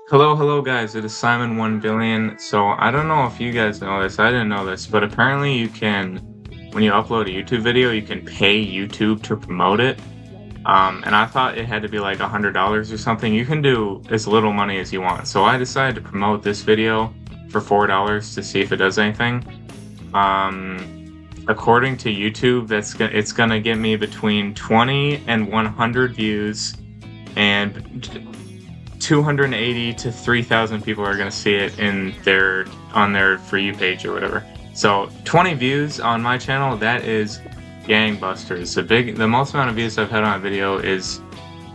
Hello guys, it is Simon 1 billion. So I don't know if you guys know this, I didn't know this, but apparently you can, when you upload a YouTube video, you can pay YouTube to promote it. And I thought it had to be like $100 or something. You can do as little money as you want. So I decided to promote this video for $4 to see if it does anything. According to YouTube, it's gonna get me between 20 and 100 views, and 280 to 3,000 people are going to see it on their For You page or whatever. So 20 views on my channel, that is gangbusters. The most amount of views I've had on a video is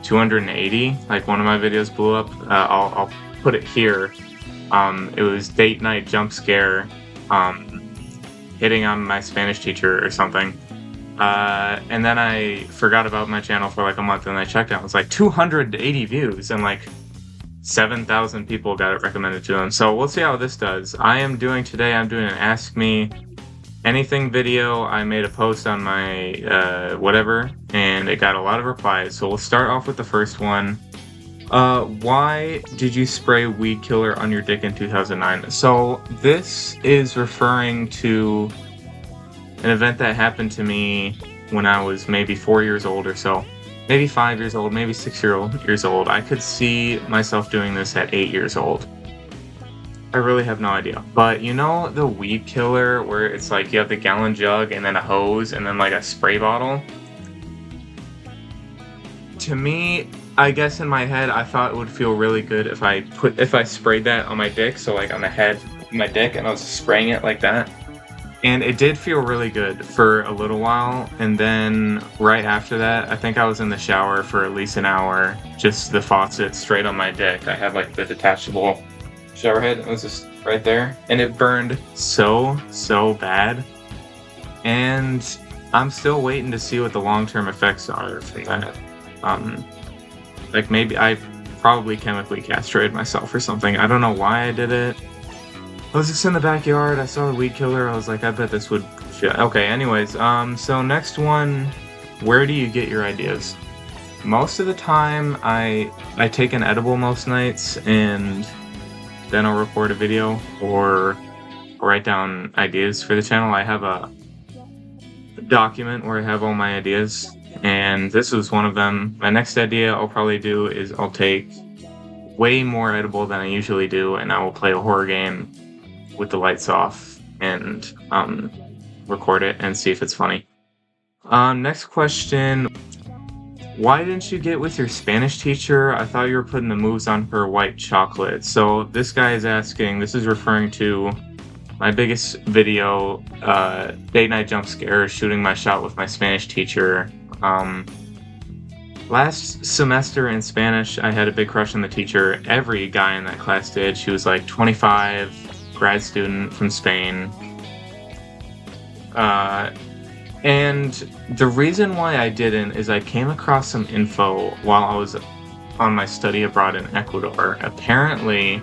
280. Like one of my videos blew up. I'll put it here. It was date night jump scare, hitting on my Spanish teacher or something. And then I forgot about my channel for like a month, and I checked out. It was like 280 views, and like 7,000 people got it recommended to them. So we'll see how this does. I'm doing an Ask Me Anything video. I made a post on my whatever, and it got a lot of replies. So we'll start off with the first one. Why did you spray weed killer on your dick in 2009? So this is referring to an event that happened to me when I was maybe 4 years old or so. Maybe 5 years old, maybe 6 years old. I could see myself doing this at 8 years old. I really have no idea. But you know the weed killer where it's like you have the gallon jug and then a hose and then like a spray bottle? To me, I guess in my head, I thought it would feel really good if I sprayed that on my dick, so like on the head of my dick, and I was spraying it like that. And it did feel really good for a little while, and then right after that, I think I was in the shower for at least an hour, just the faucet straight on my dick. I had like the detachable shower head, it was just right there, and it burned so bad. And I'm still waiting to see what the long-term effects are from that. Like maybe I probably chemically castrated myself or something. I don't know why I did it. I was just in the backyard, I saw the weed killer, I was like, I bet this would shit. Okay, anyways, so next one, where do you get your ideas? Most of the time, I take an edible most nights, and then I'll record a video, or write down ideas for the channel. I have a document where I have all my ideas, and this was one of them. My next idea I'll probably do is I'll take way more edible than I usually do, and I will play a horror game with the lights off and record it and see if it's funny. Next question. Why didn't you get with your Spanish teacher? I thought you were putting the moves on her white chocolate. So this guy is asking, this is referring to my biggest video, date night jump scare, shooting my shot with my Spanish teacher. Last semester in Spanish, I had a big crush on the teacher. Every guy in that class did. She was like 25, grad student from Spain. And the reason why I didn't is I came across some info while I was on my study abroad in Ecuador. Apparently,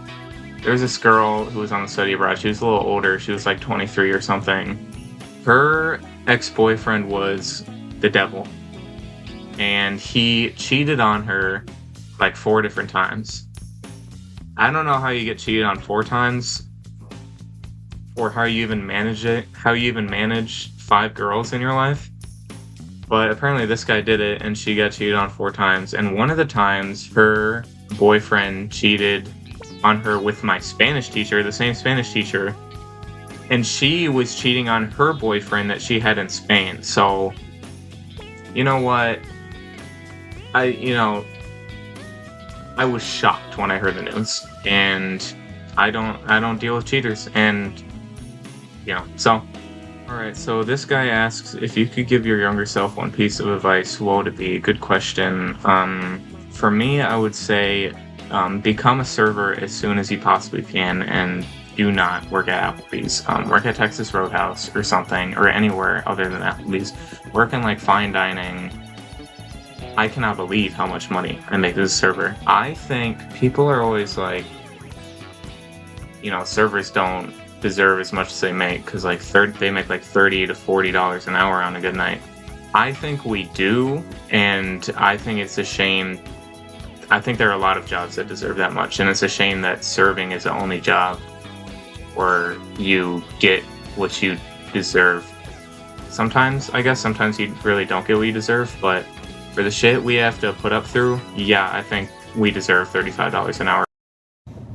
there was this girl who was on the study abroad. She was a little older. She was like 23 or something. Her ex-boyfriend was the devil, and he cheated on her like 4 different times. I don't know how you get cheated on 4 times, or how you even manage 5 girls in your life. But apparently this guy did it, and she got cheated on 4 times. And one of the times, her boyfriend cheated on her with my Spanish teacher, the same Spanish teacher. And she was cheating on her boyfriend that she had in Spain. So, you know what? I was shocked when I heard the news. And I don't deal with cheaters. And so, alright, so this guy asks, if you could give your younger self one piece of advice, what would it be? Good question. For me, I would say, become a server as soon as you possibly can, and do not work at Applebee's. Work at Texas Roadhouse or something, or anywhere other than Applebee's. Work in like fine dining. I cannot believe how much money I make as a server. I think people are always like, servers don't deserve as much as they make, because like they make like $30 to $40 an hour on a good night. I think we do, and I think it's a shame I think there are a lot of jobs that deserve that much, and it's a shame that serving is the only job where you get what you deserve. Sometimes, I guess, sometimes you really don't get what you deserve, but for the shit we have to put up through, yeah, I think we deserve $35 an hour.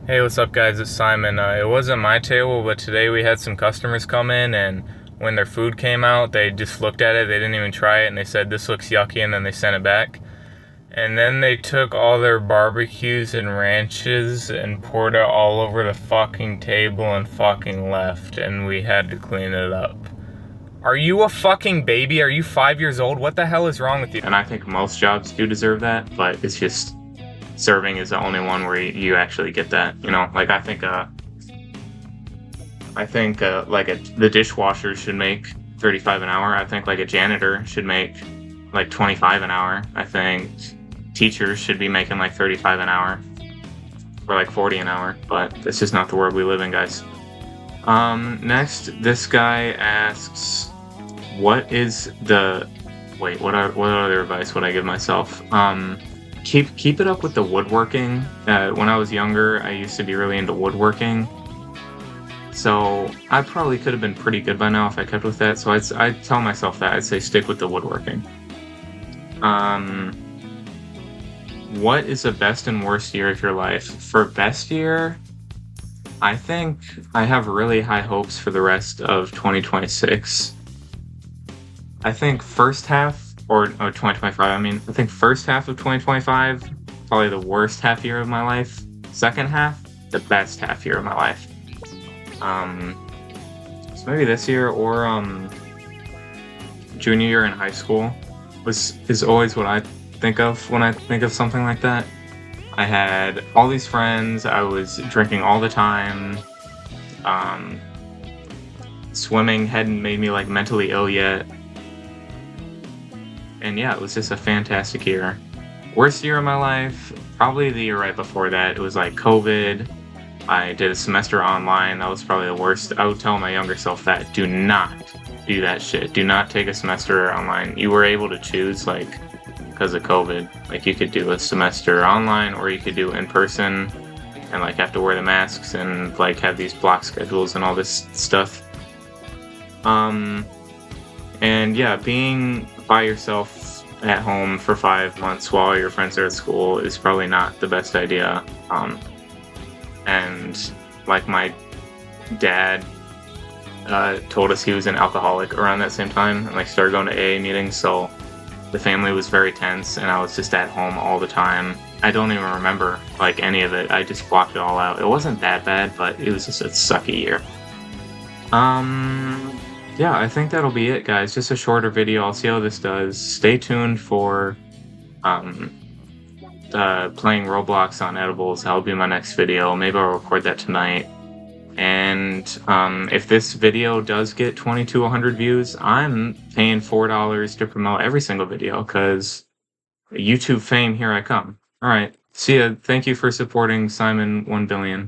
Hey, what's up, guys? It's Simon. It wasn't my table, but today we had some customers come in, and when their food came out, they just looked at it, they didn't even try it, and they said, "This looks yucky," and then they sent it back. And then they took all their barbecues and ranches and poured it all over the fucking table and fucking left, and we had to clean it up. Are you a fucking baby? Are you 5 years old? What the hell is wrong with you? And I think most jobs do deserve that, but it's just serving is the only one where you actually get that. You know, like I think the dishwasher should make $35 an hour. I think like a janitor should make like $25 an hour. I think teachers should be making like $35 an hour or like $40 an hour, but this is not the world we live in, guys. Next, this guy asks, what other advice would I give myself? Keep it up with the woodworking. When I was younger, I used to be really into woodworking. So I probably could have been pretty good by now if I kept with that. So I'd tell myself that. I'd say stick with the woodworking. What is the best and worst year of your life? For best year, I think I have really high hopes for the rest of 2026. I think first half, or 2025, I think first half of 2025, probably the worst half year of my life. Second half, the best half year of my life. So maybe this year or junior year in high school is always what I think of when I think of something like that. I had all these friends, I was drinking all the time, swimming hadn't made me like mentally ill yet, and yeah, it was just a fantastic year. Worst year of my life, probably the year right before that. It was like COVID. I did a semester online. That was probably the worst. I would tell my younger self that. Do not do that shit. Do not take a semester online. You were able to choose, like, because of COVID. Like, you could do a semester online or you could do in person and, like, have to wear the masks and, like, have these block schedules and all this stuff. And yeah, being by yourself at home for 5 months while your friends are at school is probably not the best idea. And like my dad told us he was an alcoholic around that same time and like started going to AA meetings, so the family was very tense and I was just at home all the time. I don't even remember like any of it. I just blocked it all out. It wasn't that bad, but it was just a sucky year. Yeah, I think that'll be it, guys. Just a shorter video. I'll see how this does. Stay tuned for playing Roblox on edibles. That'll be my next video. Maybe I'll record that tonight. And if this video does get 20 to 100 views, I'm paying $4 to promote every single video because YouTube fame, here I come. All right. See ya. Thank you for supporting Simon 1 billion.